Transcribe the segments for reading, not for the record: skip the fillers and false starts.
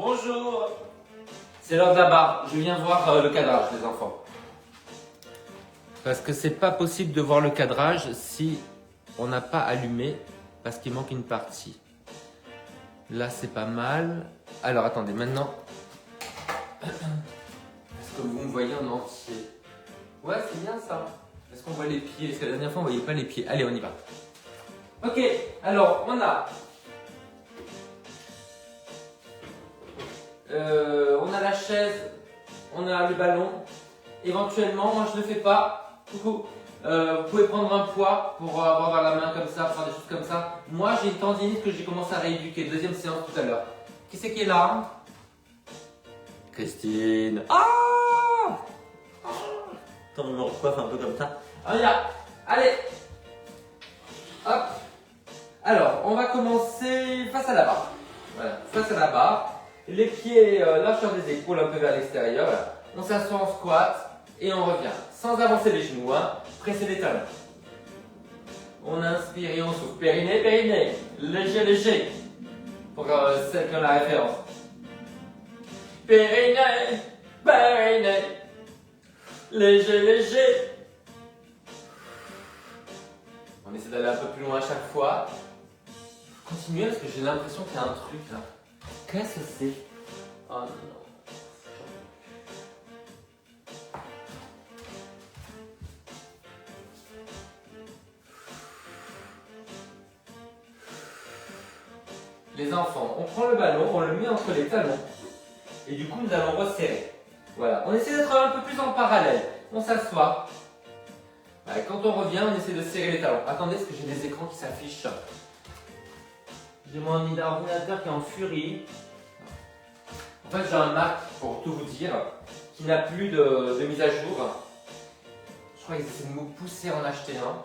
Bonjour. C'est l'heure de la barre. Je viens voir le cadrage des enfants. Parce que c'est pas possible de voir le cadrage si on n'a pas allumé, parce qu'il manque une partie. Là, c'est pas mal. Alors, attendez, maintenant. Est-ce que vous me voyez en entier? Ouais, c'est bien ça. Est-ce qu'on voit les pieds? Parce que la dernière fois, on voyait pas les pieds. Allez, on y va. Ok, alors, on a la chaise, on a le ballon. Éventuellement, moi je ne le fais pas. Coucou. Vous pouvez prendre un poids pour avoir dans la main comme ça, faire des choses comme ça. Moi j'ai une tendinite que j'ai commencé à rééduquer. Deuxième séance tout à l'heure. Qui c'est qui est là? Christine. Ah! Attends, on me recoiffe un peu comme ça. On y va. Allez. Hop. Alors, on va commencer face à la barre. Voilà, face à la barre. Les pieds largeur des épaules un peu vers l'extérieur. Voilà. On s'assoit en squat et on revient. Sans avancer les genoux, hein. Presser les talons. On inspire et on souffle. Périnée, périnée. Léger, léger. Pour celles qui ont la référence. Périnée, périnée. Léger, léger. On essaie d'aller un peu plus loin à chaque fois. Continuez parce que j'ai l'impression qu'il y a un truc là. Qu'est-ce que c'est? Oh non. Les enfants, on prend le ballon, on le met entre les talons et du coup nous allons resserrer. Voilà, on essaie d'être un peu plus en parallèle. On s'assoit. Voilà, quand on revient, on essaie de serrer les talons. Attendez, parce que j'ai des écrans qui s'affichent. J'ai mon ordinateur qui est en furie. En fait, j'ai un Mac, pour tout vous dire, qui n'a plus de mise à jour. Je crois qu'ils essaient de me pousser à en acheter un.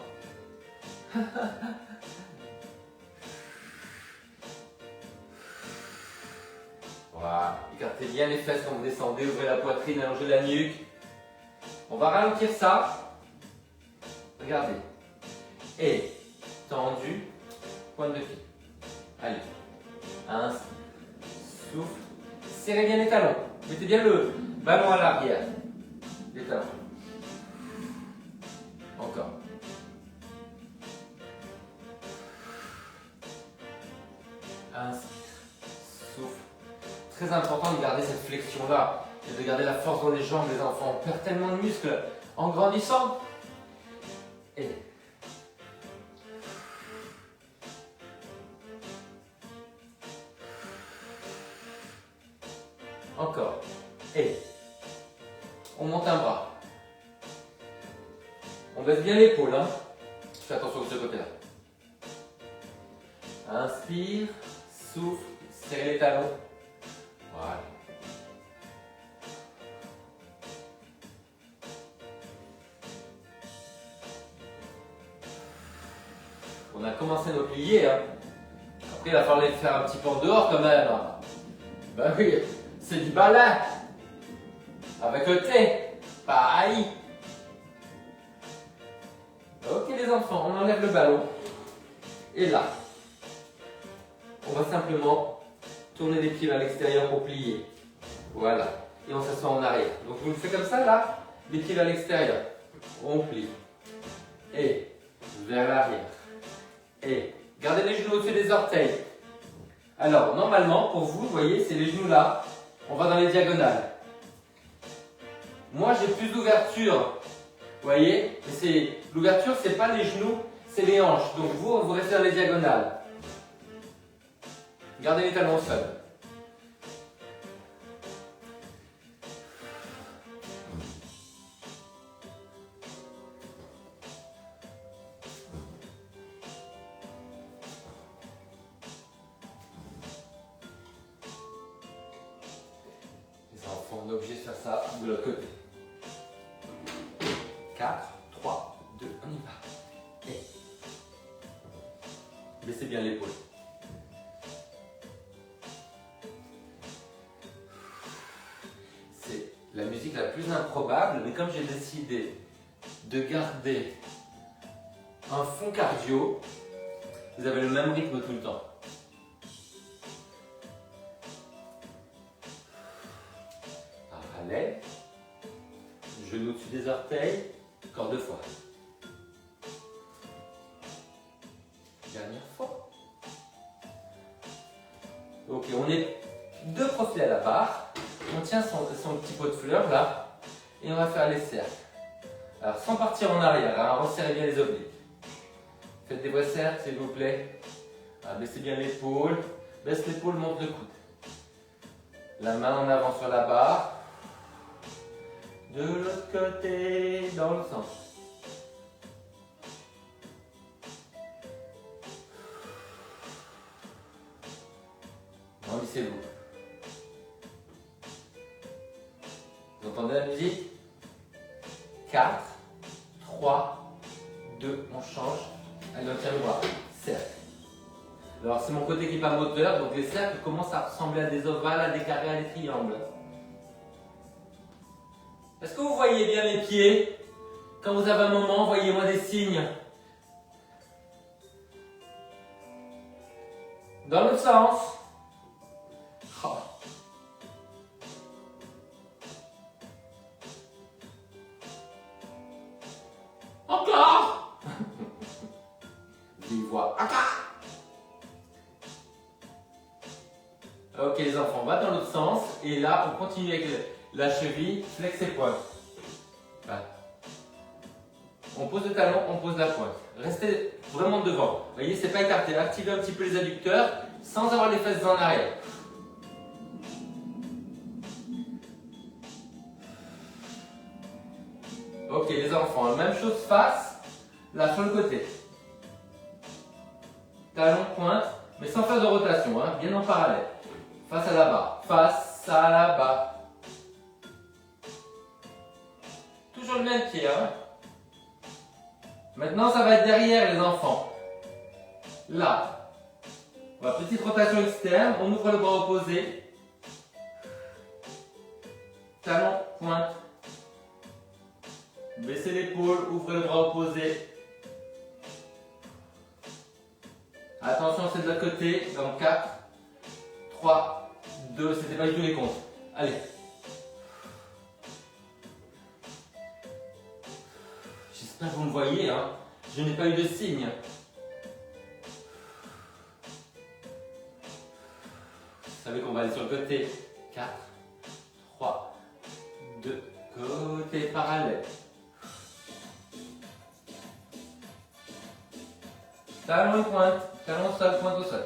Voilà, écartez bien les fesses quand vous descendez, ouvrez la poitrine, allongez la nuque. On va ralentir ça. Regardez. Et tendu, pointe de pied. Allez. Inspire. Souffle. Serrez bien les talons. Mettez bien le ballon à l'arrière. Les talons. Encore. Inspire. Souffle. Très important de garder cette flexion-là. Et de garder la force dans les jambes, les enfants. On perd tellement de muscles en grandissant. Et encore. Et on monte un bras. On baisse bien l'épaule. Hein. Fais attention de ce côté-là. Inspire, souffle, serrez les talons. Voilà. On a commencé nos pliés. Hein. Après, il va falloir les faire un petit peu en dehors quand même. Ben oui, c'est du balai. Avec le thé. Pareil. Ok les enfants, on enlève le ballon. Et là, on va simplement tourner les pieds vers l'extérieur pour plier. Voilà. Et on s'assoit en arrière. Donc je vous le fais comme ça là, les pieds vers l'extérieur. On plie. Et vers l'arrière. Et gardez les genoux au-dessus des orteils. Alors normalement, pour vous, vous voyez, c'est les genoux là. On va dans les diagonales. Moi j'ai plus d'ouverture. Vous voyez? L'ouverture, c'est pas les genoux, c'est les hanches. Donc vous restez dans les diagonales. Gardez les talons au sol. Les enfants, on est obligé de faire ça de l'autre côté. 4, 3, 2, on y va. Et baissez bien l'épaule. C'est la musique la plus improbable, mais comme j'ai décidé de garder un fond cardio, vous avez le même rythme tout le temps. parallèle. Genou au-dessus des orteils, encore 2 fois. Dernière fois. Ok, on est 2 profils à la barre. On tient son petit pot de fleurs là et on va faire les cercles. Alors sans partir en arrière, hein, resserrez bien les obliques. Faites des vrais cercles s'il vous plaît. Alors, baissez bien l'épaule. Baisse l'épaule, monte le coude. La main en avant sur la barre. De l'autre côté, dans le centre. Grandissez-vous. Vous entendez la musique? 4, 3, 2, on change. Allez, on tient le bras. Cercle. Alors, c'est mon côté qui n'est pas moteur, donc les cercles commencent à ressembler à des ovales, à des carrés, à des triangles. Est-ce que vous voyez bien mes pieds? Quand vous avez un moment, envoyez-moi des signes. Dans l'autre sens. Oh. Encore. Vive voix. Encore. Ok les enfants, on va dans l'autre sens. Et là, on continue avec la cheville, flex et pointe. Voilà. On pose le talon, on pose la pointe. Restez vraiment devant. Vous voyez, c'est pas écarté. Activez un petit peu les adducteurs sans avoir les fesses en arrière. Ok les enfants, même chose face, là sur le côté. Talon, pointe, mais sans faire de rotation, hein, bien en parallèle. Face à la barre, face à la barre. Toujours le même pied, hein. Maintenant, ça va être derrière les enfants. Là. Voilà, petite rotation externe, on ouvre le bras opposé. Talon, pointe. Baissez l'épaule, ouvrez le bras opposé. Attention, c'est de l'autre côté. Dans 4, 3, 2, c'était pas du tout les comptes. Allez. J'espère que vous me voyez, hein. Je n'ai pas eu de signe. Vous savez qu'on va aller sur le côté. 4, 3, 2, côté parallèle. Talon et pointe, talon au sol, pointe au sol.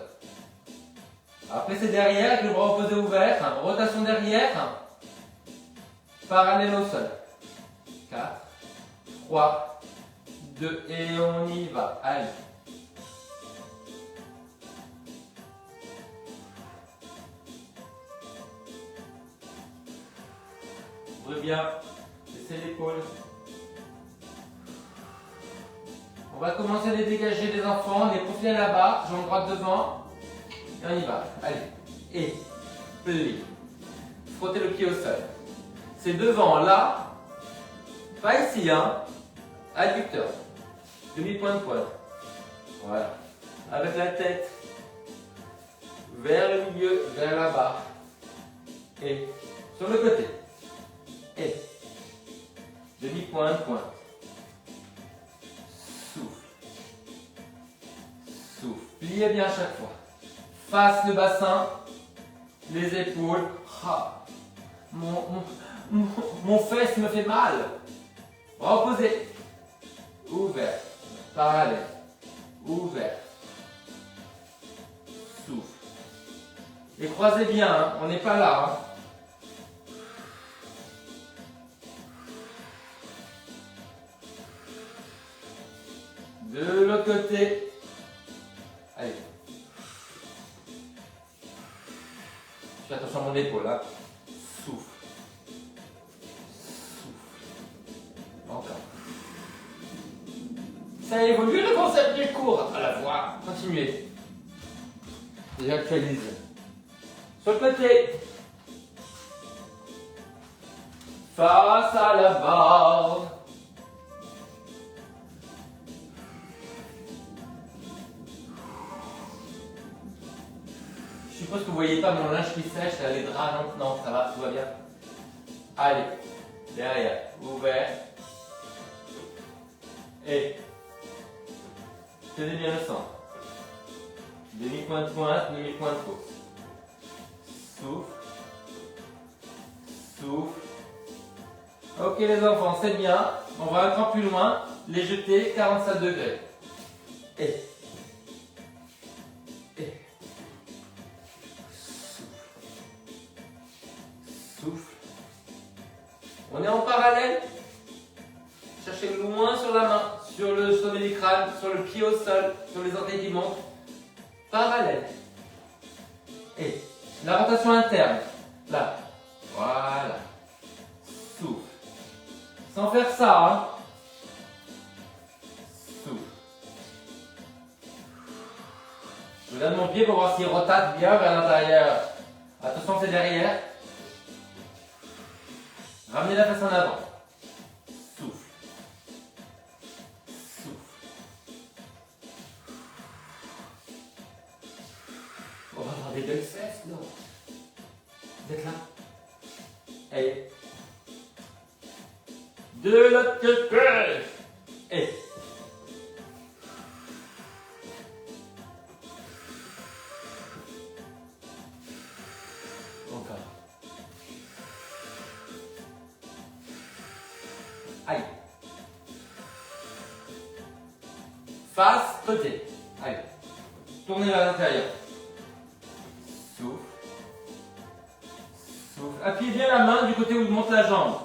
Après c'est derrière avec le bras opposé ouvert, hein. Rotation derrière, hein. Parallèle au sol. 4, 3, 2 et on y va. Allez. Ouvrez bien, laissez l'épaule. On va commencer à les dégager les enfants, les profils à la barre, jambe droite devant. Et on y va. Allez. Et plie. Frottez le pied au sol. C'est devant, là. Pas ici, hein. Adducteur. Demi-point de pointe. Voilà. Avec la tête vers le milieu, vers la barre. Et sur le côté. Et demi-point de pointe. Souffle. Pliez bien à chaque fois. Face le bassin, les épaules. Ah, mon fesse me fait mal. Reposez. Ouvert. Parallèle. Ouvert. Souffle. Et croisez bien, hein. On n'est pas là. Hein. De l'autre côté. Allez. Fais attention à mon épaule. Hein. Souffle. Souffle. Encore. Ça évolue le concept du cours. À la voix. Continuez. J'actualise. Sur le côté. Face à la barre. Je suppose que vous ne voyez pas mon linge qui sèche, là, les draps, non, ça va, tout va bien. Allez, derrière, ouvert. Et tenez bien le centre. Demi-point de pointe, demi-point de fausse. Souffle. Souffle. Ok les enfants, c'est bien. On va encore plus loin. Les jeter 45 degrés. Et. Souffle. On est en parallèle. Cherchez loin sur la main, sur le sommet du crâne, sur le pied au sol, sur les orteils qui montent. Parallèle. Et la rotation interne. Là. Voilà. Souffle. Sans faire ça, hein. Souffle. Je vous donne mon pied pour voir s'il rotate bien vers l'intérieur. Attention, c'est derrière. Ramenez la face en avant. Souffle. Souffle. On va avoir des belles fesses, non? Vous êtes là? Et de l'autre côté. Et encore. Allez. Face, côté. Allez. Tournez vers l'intérieur. Souffle. Souffle. Appuyez bien la main du côté où monte la jambe.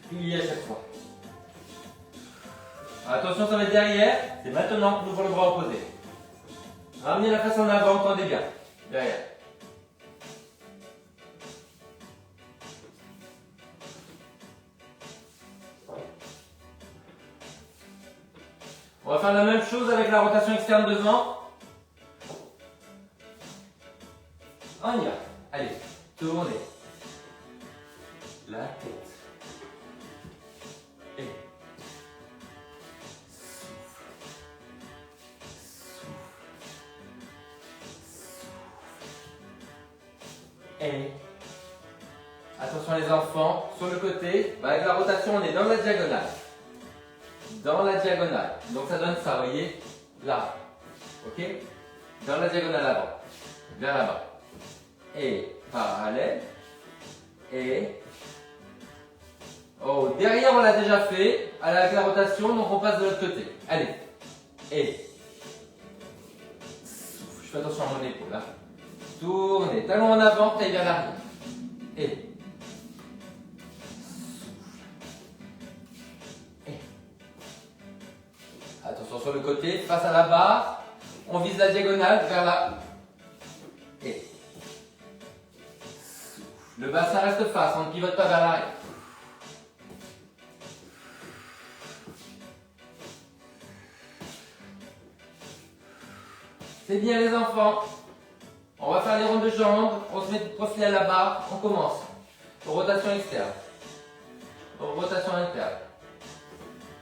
Pliez à chaque fois. Attention, ça va être derrière. C'est maintenant qu'on ouvre le bras opposé. Ramenez la face en avant, tendez bien. Derrière. On va faire la même chose avec la rotation externe devant. On y va. Allez, tournez. La tête. Et souffle. Souffle. Souffle. Et attention les enfants, sur le côté, avec la rotation on est dans la diagonale. Dans la diagonale. Donc ça donne ça, vous voyez, là. Ok? Dans la diagonale avant. Vers là-bas. Et parallèle. Et oh, derrière on l'a déjà fait avec la rotation, donc on passe de l'autre côté. Allez. Et souffle. Je fais attention à mon épaule là. Tournez. Talon en avant, taille vers l'arrière. Et attention sur le côté, face à la barre, on vise la diagonale vers là. Et le bassin reste face, on ne pivote pas vers l'arrière. C'est bien les enfants. On va faire les rondes de jambes, on se met profilé à la barre, on commence. Rotation externe. Rotation interne.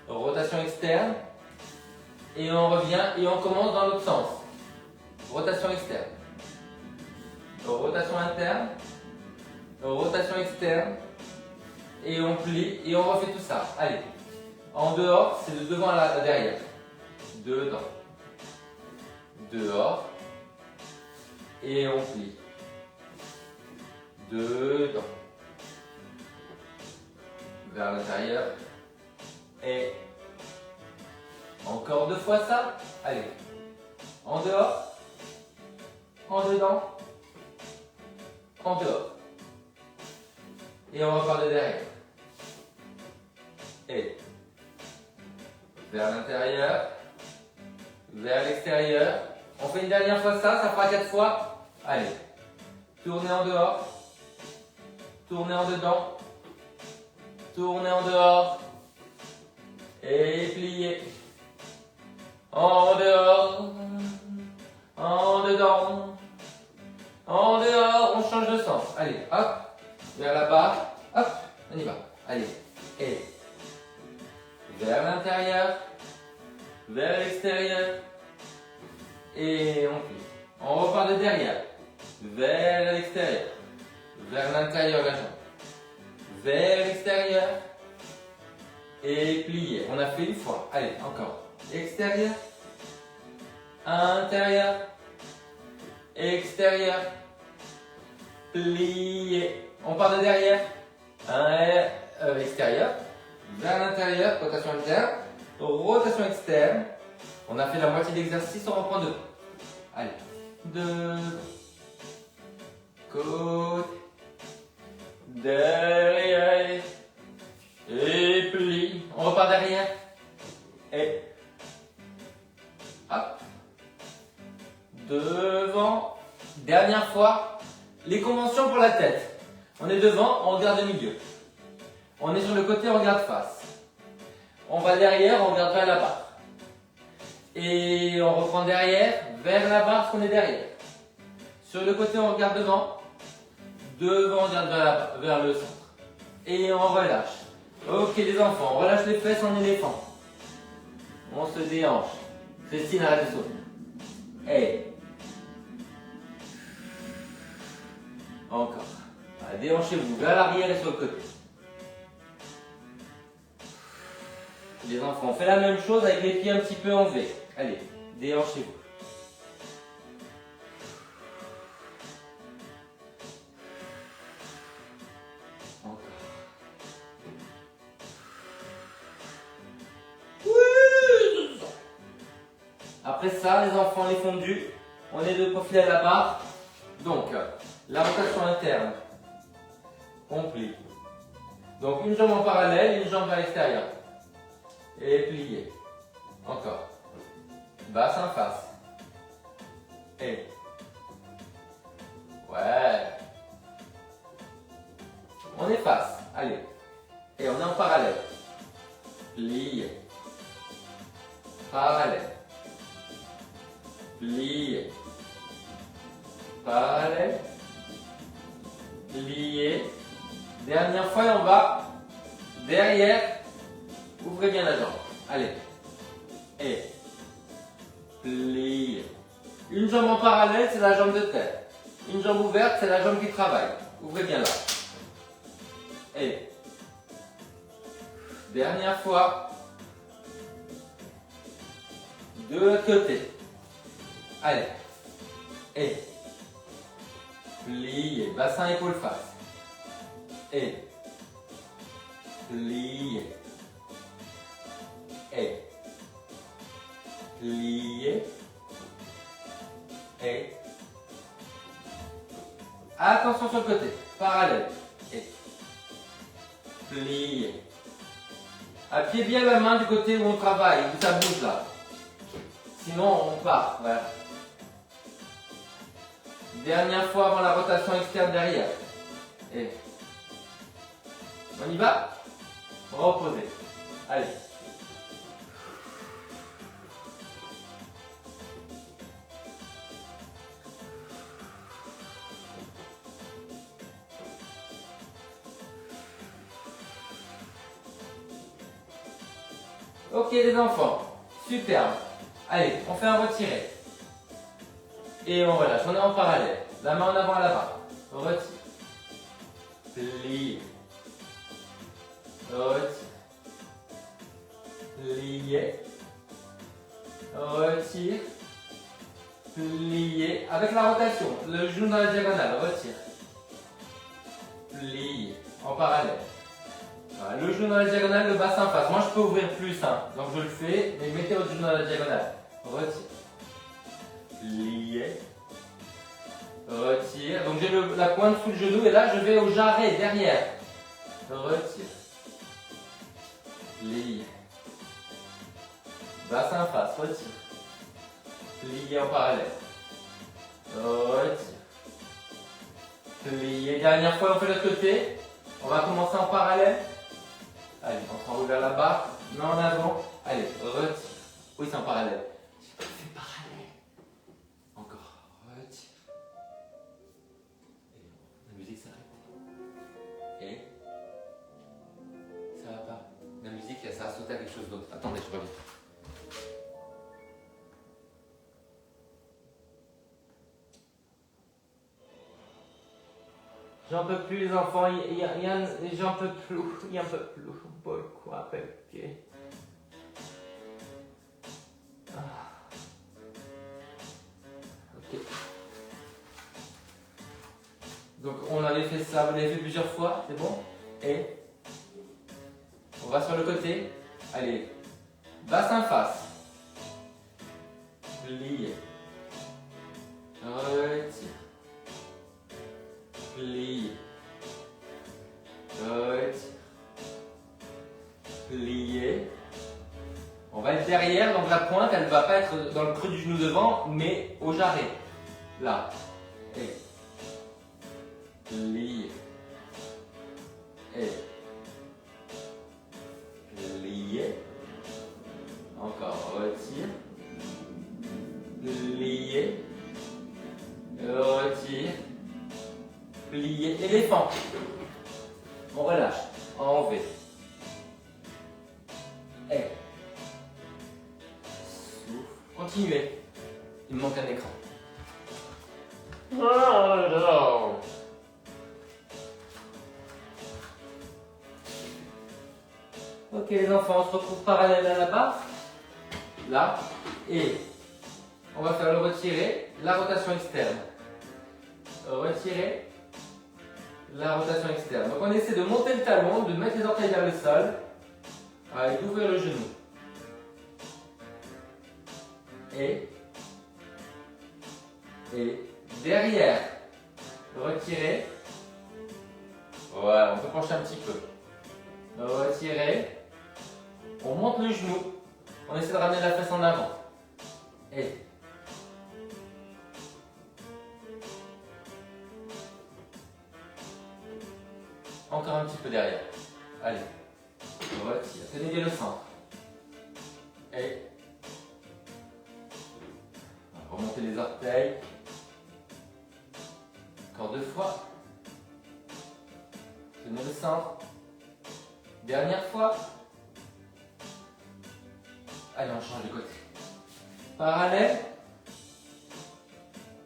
Rotation externe. Et on revient et on commence dans l'autre sens. Rotation externe. Rotation interne. Rotation externe. Et on plie et on refait tout ça. Allez. En dehors, c'est de devant à derrière. Dedans. Dehors. Et on plie. Dedans. Vers l'intérieur. Et encore 2 fois ça. Allez. En dehors. En dedans. En dehors. Et on repart de derrière. Et vers l'intérieur. Vers l'extérieur. On fait une dernière fois ça, ça fera 4 fois. Allez. Tournez en dehors. Tournez en dedans. Tournez en dehors. Et pliez. En dehors. En dedans. En dehors. On change de sens. Allez, hop. Vers la barre. Hop. On y va. Allez. Et vers l'intérieur. Vers l'extérieur. Et on plie. On repart de derrière. vers l'extérieur, vers l'intérieur de la jambe, vers l'extérieur et plier. On a fait une fois. Allez, encore. Extérieur, intérieur, extérieur, plier. On part de derrière, extérieur, vers l'intérieur, rotation interne, rotation externe. On a fait la moitié de l'exercice, on reprend deux. Allez, deux, côté, derrière, et plie. On repart derrière, et hop, devant. Dernière fois, les conventions pour la tête. On est devant, on regarde le milieu. On est sur le côté, on regarde face. On va derrière, on regarde vers la barre. Et on reprend derrière, vers la barre, qu'on est derrière. Sur le côté, on regarde devant. Devant, on regarde vers le centre. Et on relâche. Ok les enfants, on relâche les fesses en éléphant. On se déhanche. Christine, arrête de sauter. Et encore. Déhanchez-vous vers l'arrière et sur le côté. Les enfants, on fait la même chose avec les pieds un petit peu en V. Allez, déhanchez-vous. Encore. Oui. Après ça, les enfants, les fondus, on est de profil à la barre. Donc, la rotation interne, on plie. Donc, une jambe en parallèle, une jambe vers l'extérieur. Et plier. Encore. Bassin face. Et. Ouais. On est face. Allez. Et on est en parallèle. Plier. Parallèle. Plier. Parallèle. Plier. Dernière fois et on va derrière. Ouvrez bien la jambe. Allez. Et. Plier. Une jambe en parallèle, c'est la jambe de tête. Une jambe ouverte, c'est la jambe qui travaille. Ouvrez bien là. Et. Dernière fois. De l'autre côté. Allez. Et. Plier. Bassin, épaule, face. Et. Plier. Et. Plier. Et. Attention sur le côté. Parallèle. Et. Plier. Appuyez bien la main du côté où on travaille, où ça bouge là. Sinon, on part. Voilà. Dernière fois avant la rotation externe derrière. Et. On y va? Reposez. Allez. Ok les enfants, superbe. Allez, on fait un retiré. Et on relâche, on est en parallèle. La main en avant à la barre. Retire. Plie. Retire. Plier. Retire. Plier. Avec la rotation, le genou dans la diagonale, retire. Plier. En parallèle. Voilà, le genou dans la diagonale, le bassin face. Moi je peux ouvrir plus, hein, donc je le fais, mais mettez votre genou dans la diagonale. Retire. Plier. Retire. Donc j'ai la pointe sous le genou et là je vais au jarret derrière. Retire. Plier. Bassin face, retire. Plier en parallèle. Retire. Plier. Dernière fois on fait l'autre côté. On va commencer en parallèle. Allez, on s'enroule vers la barre, main en avant. Allez, retire. Oui, c'est en parallèle. J'ai pas fait parallèle. Encore, retire. Et la musique s'arrête. Et ça va pas. La musique, ça a sauté à quelque chose d'autre. Attendez, je reviens. J'en peux plus les enfants, j'en peux plus, j'en peux plus. Pourquoi, perché? Ok. Donc on avait fait ça, vous l'avez fait plusieurs fois, c'est bon? Et on va sur le côté. Allez, bassin face. Plié. Retire. Plié. Retire. Plié. On va être derrière, donc la pointe, elle ne va pas être dans le creux du genou devant, mais au jarret. Là. Et. Plié. Et. Plié. Encore, retire. Plié. Retire. Plié. Éléphant. On relâche. En V. Et. Souffle. Continuez. Il me manque un écran. Ok les enfants, on se retrouve parallèle à la barre. Là. Et on va faire le retirer, la rotation externe. Retirer, la rotation externe. Donc on essaie de monter le talon, de mettre les orteils vers le sol. Et d'ouvrir le genou. Et derrière, retirer. Voilà, on peut pencher un petit peu. Retirer. On monte le genou. On essaie de ramener la fesse en avant. Et encore un petit peu derrière. Allez. Retire. Tenez bien le centre. Et remontez les orteils. Encore 2 fois. Tenez le centre. Dernière fois. Allez, on change de côté. Parallèle.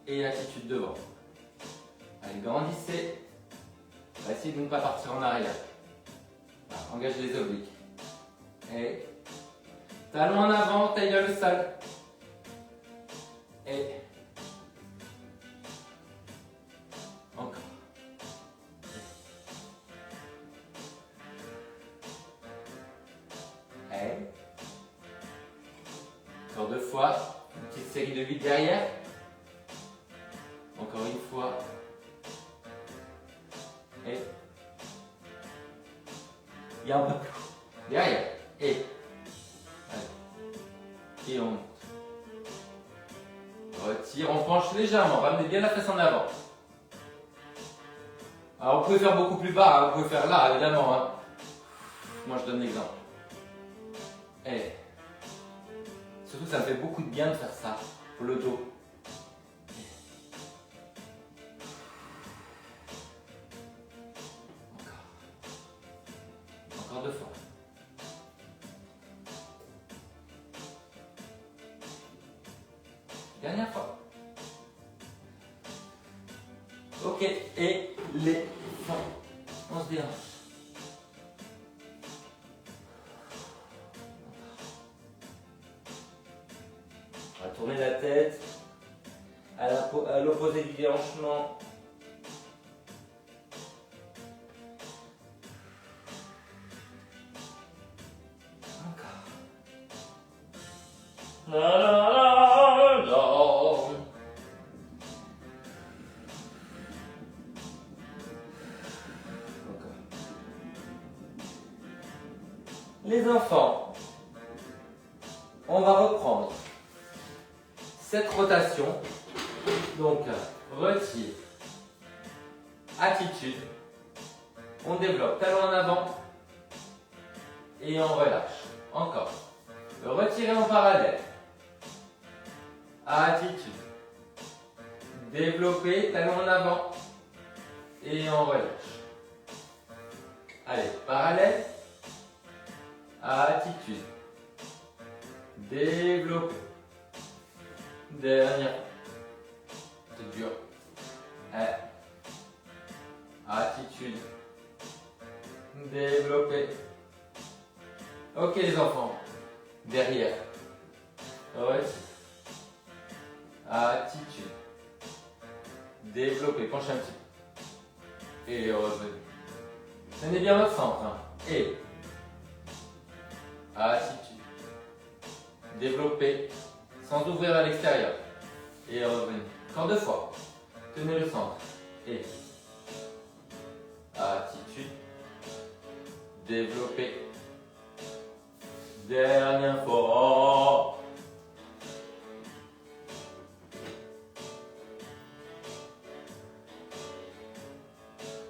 Et attitude devant. Allez, grandissez. On va essayer de ne pas partir en arrière. Voilà, engagez les obliques. Et talon en avant, taille vers le sol. Et encore. Et encore 2 fois. Une petite série de 8 derrière. Encore une fois. Et il y a un peu plus. Derrière. Et allez. Et on monte. Retire, on penche légèrement. Ramenez bien la fesse en avant. Alors vous pouvez faire beaucoup plus bas, hein. Vous pouvez faire là évidemment. Hein. Moi je donne l'exemple. Et surtout ça me fait beaucoup de bien de faire ça pour le dos. Encore 2 fois. Dernière fois. Ok, et les fins. On se dérange. On va tourner la tête à l'opposé du déhanchement. La, la, la, la. Les enfants, on va reprendre cette rotation. Donc, retire, attitude. On développe talon en avant et on relâche. Encore. Retirer en parallèle. Attitude. Développer, talon en avant. Et on relâche. Allez, parallèle. Attitude. Développer. Dernière. C'est dur. Ok les enfants. Derrière. Retire. Attitude. Développez. Penchez un petit peu. Et revenez. Tenez bien votre centre. Hein. Et. Attitude. Développez. Sans ouvrir à l'extérieur. Et revenez. Encore 2 fois. Tenez le centre. Et. Attitude. Développez. Dernière fois.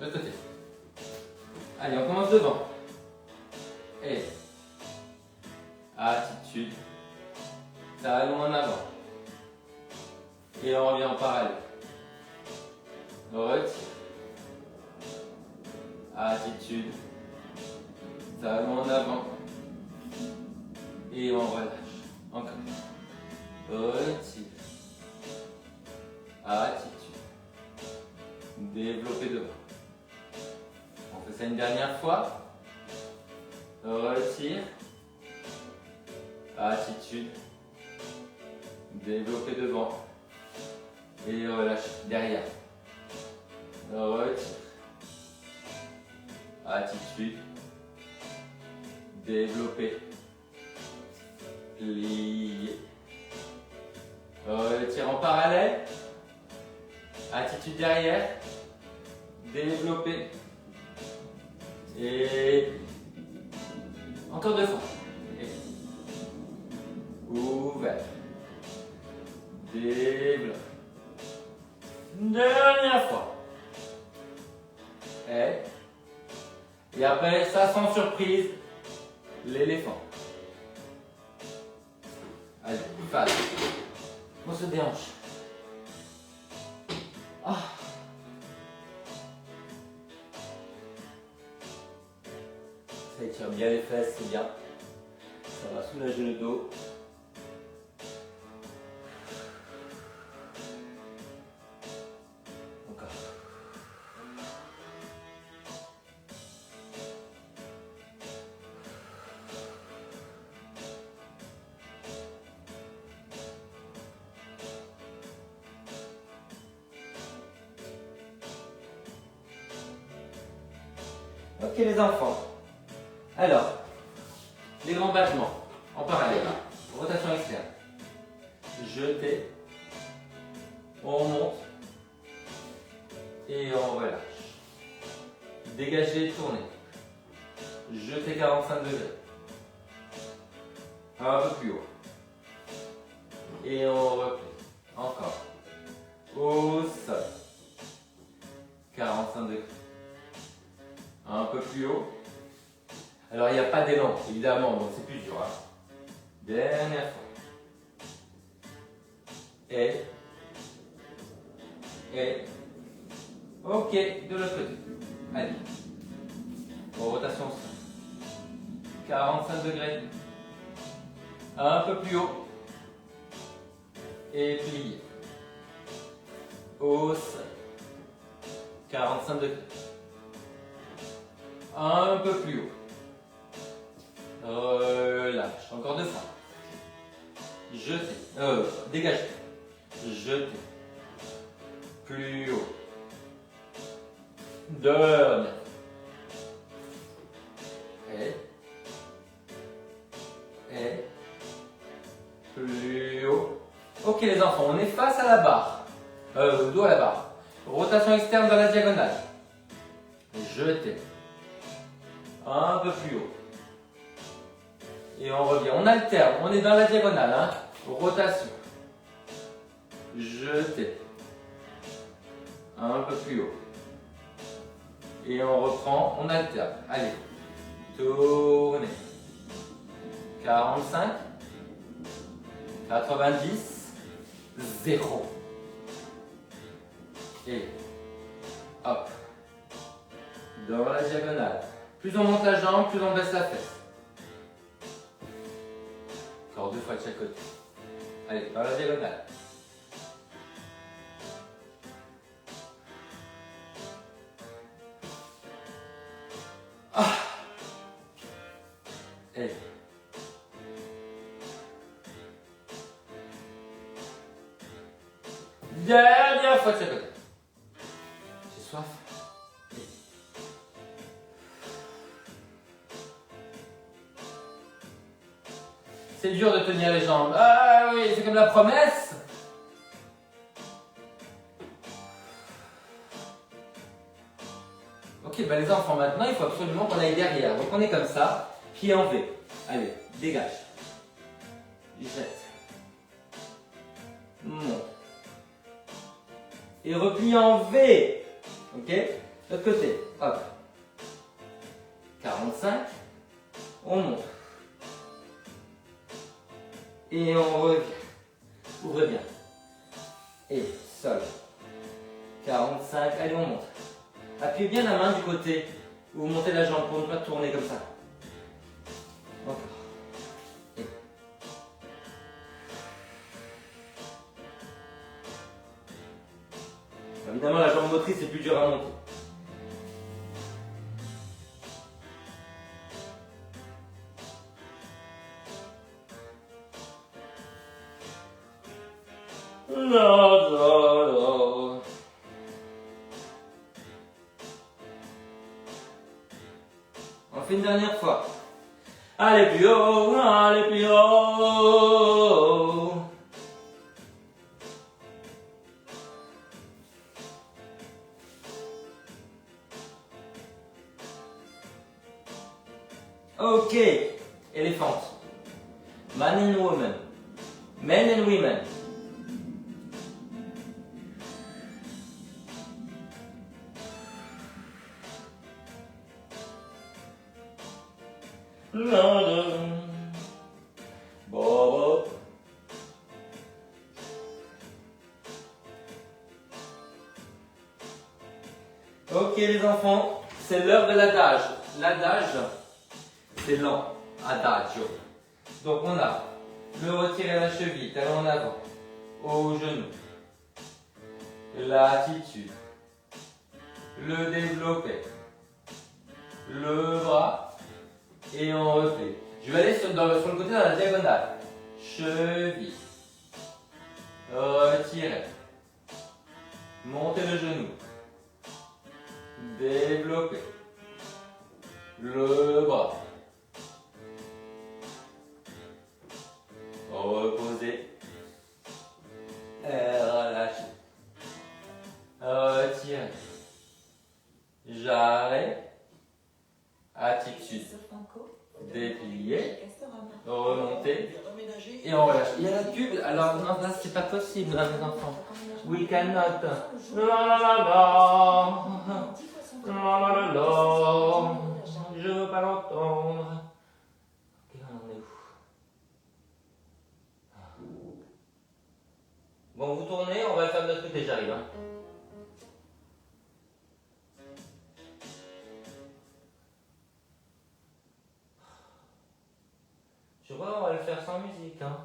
De côté. Allez, on commence devant. Et. Attitude. Talon en avant. Et on revient en parallèle. Retire. Attitude. Talon en avant. Et on relâche. Encore. Retire. Attitude. Développez devant. On fait ça une dernière fois. Retire. Attitude. Développez devant. Et relâche derrière. Retire. Attitude. Développez. Pliez. Retire en parallèle. Attitude derrière. Développez. Et encore 2 fois. Et ouvert. Développe. Dernière fois. Et après, ça sans surprise, l'éléphant. Allez, face. On se déhanche. Ah. Ça étire bien les fesses, c'est bien. Ça va soulager le dos. Encore. Ok les enfants. Alors, les grands battements en parallèle. Rotation externe. Jetez. On monte. Et on relâche. Dégagez et tournez. Jetez 45 degrés. Un peu plus haut. Et on replie. Encore. Au sol. 45 degrés. Un peu plus haut. Alors il n'y a pas d'élan, évidemment, donc c'est plus dur. Hein. Dernière fois. Et. Ok, de l'autre côté. Allez. Rotation 45 degrés. Un peu plus haut. Et plié. Au sol. 45 degrés. Un peu plus haut. Relâche. Encore 2 fois. Jetez. Dégagez. Jetez. Plus haut. Dernière. Et. Plus haut. Ok les enfants, on est face à la barre. Dos à la barre. Rotation externe dans la diagonale. Jetez. Un peu plus haut. Et on revient. On alterne. On est dans la diagonale. Hein. Rotation. Jetez. Un peu plus haut. Et on reprend. On alterne. Allez. Tournez. 45. 90. 0. Et hop. Dans la diagonale. Plus on monte la jambe, plus on baisse la fesse. Encore 2 fois de chaque côté. Allez, dans la diagonale. Ah. Et Dernière fois de ce côté. J'ai soif. C'est dur de tenir les jambes. Ah oui, c'est comme la promesse. Ok, bah les enfants, maintenant, il faut absolument qu'on aille derrière. Donc on est comme ça, pied en V. Allez, dégage. Jette. Monte. Et replie en V. Ok? L'autre côté. Hop. 45. On monte. Et on revient. Ouvrez bien. Et sol. 45. Allez, on monte. Appuyez bien la main du côté où vous montez la jambe pour ne pas tourner comme ça. Encore. Et. Évidemment, la jambe motrice est plus dure à monter. Non, non, non. On fait une dernière fois. Allez plus haut, allez plus haut. Ok, éléphante. Man and woman. Men and women. Bobo. Ok les enfants, c'est l'heure de l'adage. L'adage, c'est lent. Adagio. Donc on a le retirer la cheville, talon en avant, au genou. L'attitude. Le développer. Le bras. Et on replie. Je vais aller sur le côté dans la diagonale. Cheville. Retirer. Monter le genou. Développer. Le bras. Reposer. Relâcher. Retirer. J'arrête. Attitude. Déplier. Remonter. Et on relâche. Il y a la pub, alors non, là c'est pas possible, hein, mes enfants. We cannot. La la la la. La la la la. Je veux pas l'entendre. Ok, on en est où? Bon, vous tournez, on va le faire de notre côté, j'arrive. Hein. Je vois, on va le faire sans musique. Hein.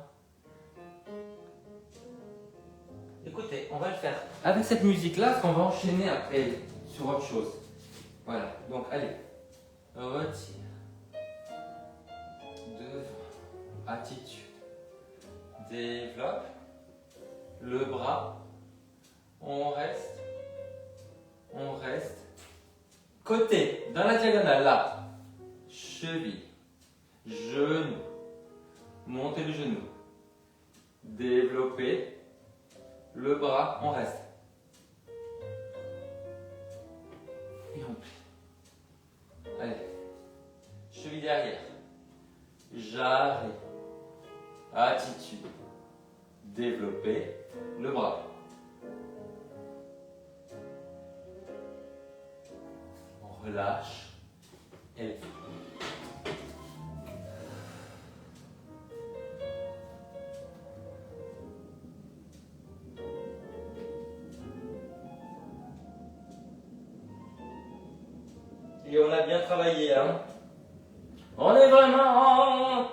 Écoutez, on va le faire avec cette musique-là, parce qu'on va enchaîner après sur autre chose. Voilà, donc allez. Retire. Devant. Attitude. Développe. Le bras. On reste. On reste. Côté, dans la diagonale, là. Cheville. Genou. Montez le genou. Développer. Le bras, on reste. Et on plie. Allez. Cheville derrière. J'arrête. Attitude. Développer. Le bras. On relâche. Et on a bien travaillé, hein. On est vraiment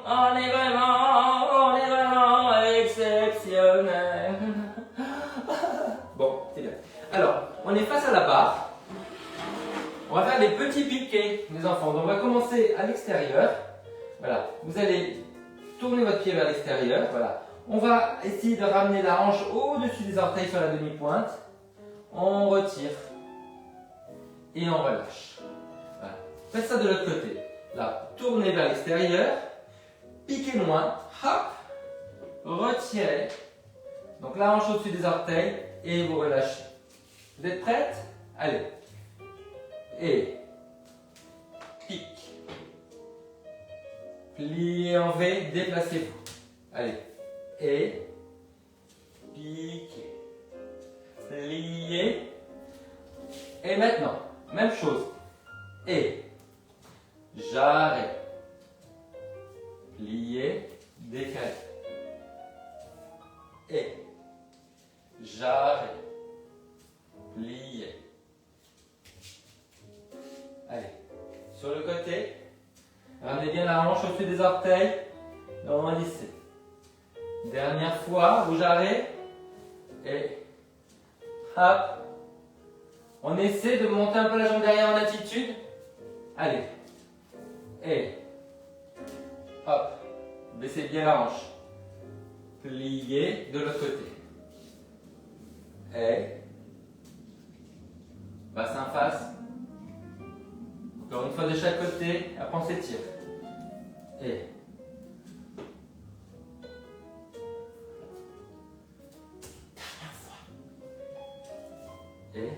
exceptionnel. Bon, c'est bien. Alors, on est face à la barre. On va faire des petits piquets, les enfants. Donc, on va commencer à l'extérieur. Voilà. Vous allez tourner votre pied vers l'extérieur. Voilà. On va essayer de ramener la hanche au-dessus des orteils sur la demi-pointe. On retire et on relâche. Voilà. Faites ça de l'autre côté. Là, tournez vers l'extérieur, piquez moins, hop, retirez. Donc la hanche au-dessus des orteils et vous relâchez. Vous êtes prête? Allez. Et pique. Pliez en V, déplacez-vous. Allez. Et piquez. Pliez. Et maintenant, même chose. Et j'arrête. Pliez, décalez. Et j'arrête. Pliez. Allez, sur le côté, ramenez bien la hanche au-dessus des orteils, et on va lisser. Dernière fois, vous j'arrête, et hop. On essaie de monter un peu la jambe derrière en attitude. Allez, et hop, baissez bien la hanche. Pliez de l'autre côté. Et bassin face. Encore une fois de chaque côté, après on s'étire. Et dernière fois. Et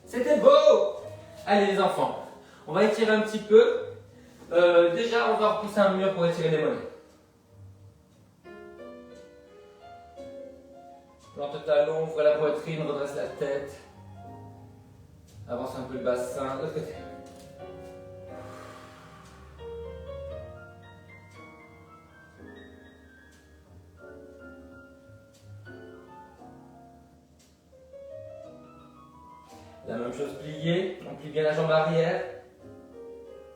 c'était beau! Allez les enfants, on va étirer un petit peu. Déjà, on va repousser un mur pour étirer les mollets. Plante le talon, ouvre la poitrine, redresse la tête. Avance un peu le bassin, de l'autre côté. La même chose pliée, on plie bien la jambe arrière.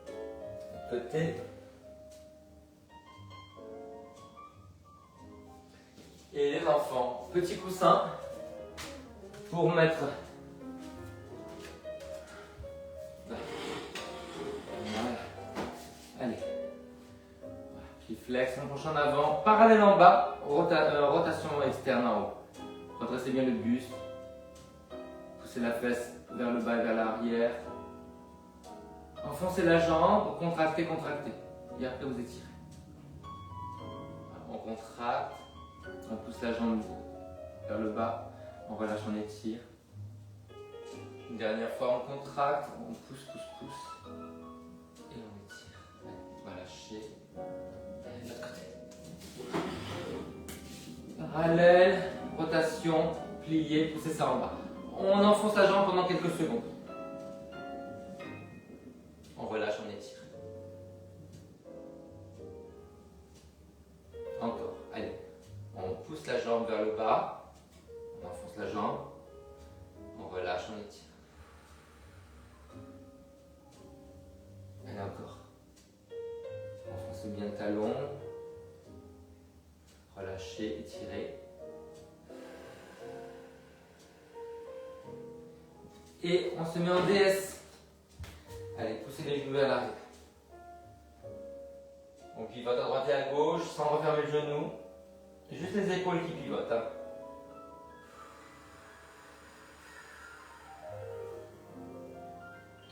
De l'autre côté. Et les enfants, petit coussin pour mettre. Voilà. Allez. Pied flex, on penche en avant, parallèle en bas, rotation externe en haut. Redressez bien le buste. Poussez la fesse vers le bas et vers l'arrière. Enfoncez la jambe, contractez, contractez. Et après vous étirez. On contracte. On pousse la jambe vers le bas, on relâche, on étire. Une dernière fois, on contracte, on pousse, pousse, pousse. Et on étire. On va lâcher. Et de l'autre côté. Parallèle, rotation, plié, poussez ça en bas. On enfonce la jambe pendant quelques secondes. On relâche, on étire. Encore, allez. On pousse la jambe vers le bas, on enfonce la jambe, on relâche, on étire. Allez encore. Enfoncez bien le talon, relâchez, étirez. Et on se met en DS. Allez, poussez les genoux vers l'arrière. On pivote à droite et à gauche sans refermer le genou. Juste les épaules qui pivotent. Hein.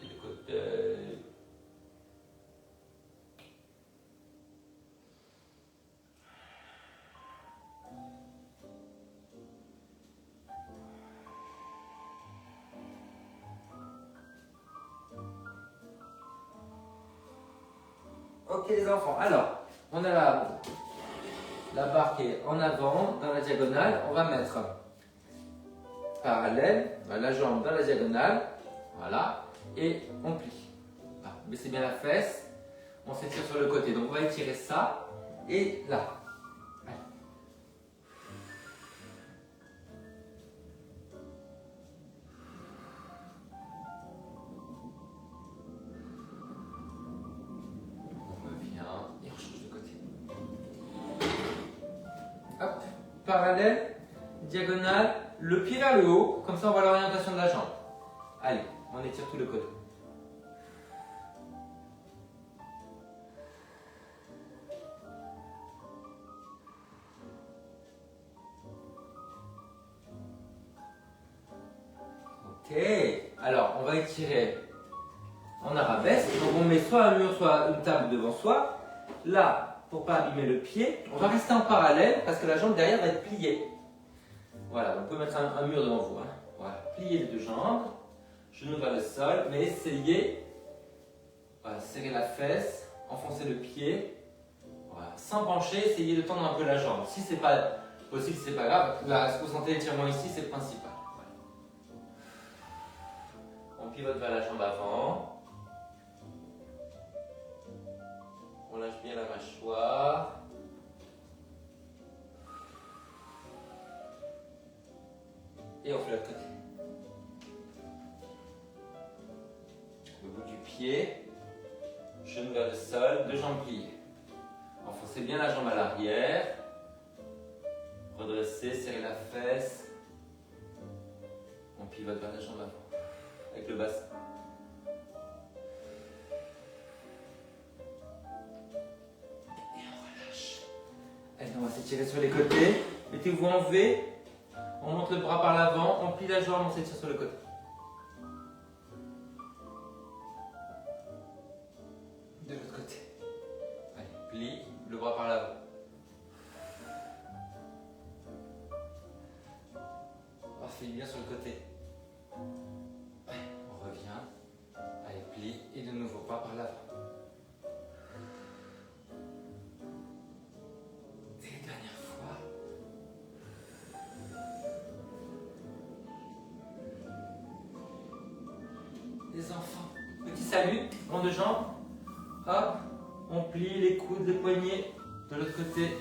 Et le côté. Ok les enfants, alors, on a la barre qui est en avant, dans la diagonale, on va mettre parallèle, la jambe dans la diagonale, voilà, et on plie. Voilà. Baissez bien la fesse, on s'étire sur le côté, donc on va étirer ça, et là. Parallèle, diagonale, le pied vers le haut, comme ça on voit l'orientation de la jambe. Allez, on étire tout le côté. Ok, alors on va étirer en arabesque. Donc on met soit un mur, soit une table devant soi. Là, pour pas abîmer le pied, on va rester en parallèle parce que la jambe derrière va être pliée. Voilà, vous pouvez mettre un mur devant vous. Hein. Voilà, pliez les deux jambes, genoux vers le sol, mais essayez, voilà, serrer la fesse, enfoncer le pied, voilà, sans pencher, essayez de tendre un peu la jambe. Si c'est pas possible, c'est pas grave. Là, est-ce que vous sentez l'étirement ici, c'est le principal. Voilà. On pivote vers la jambe avant. On lâche bien la mâchoire. Et on fait l'autre côté. Le bout du pied, genou vers le sol, deux jambes pliées. Enfoncez bien la jambe à l'arrière. Redressez, serrez la fesse. On pivote vers la jambe avant. Avec le bassin. Et on relâche. Allez, on va s'étirer sur les côtés. Mettez-vous en V. On monte le bras par l'avant, on plie la jambe, on s'étire sur le côté. De l'autre côté. Allez, plie, le bras par l'avant. Parfait, bien sur le côté. On revient. Allez, plie, et de nouveau, bras par l'avant. Et dernière fois. Les enfants, petit salut, long de jambes, hop, on plie les coudes, les poignets, de l'autre côté,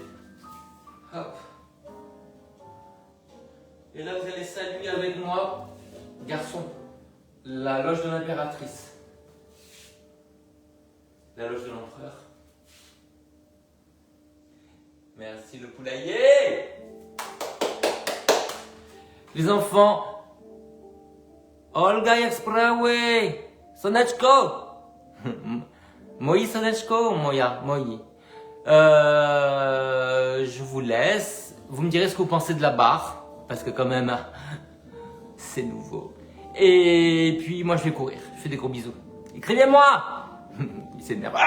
hop. Et là vous allez saluer avec moi, garçon, la loge de l'impératrice, la loge de l'empereur. Merci le poulailler. Les enfants, Olga Exprawe, Soneczko. Moi, Soneczko, Moya, moi. Je vous laisse. Vous me direz ce que vous pensez de la barre, parce que quand même, c'est nouveau. Et puis moi, je vais courir. Je fais des gros bisous. Écrivez-moi. Il s'énerve.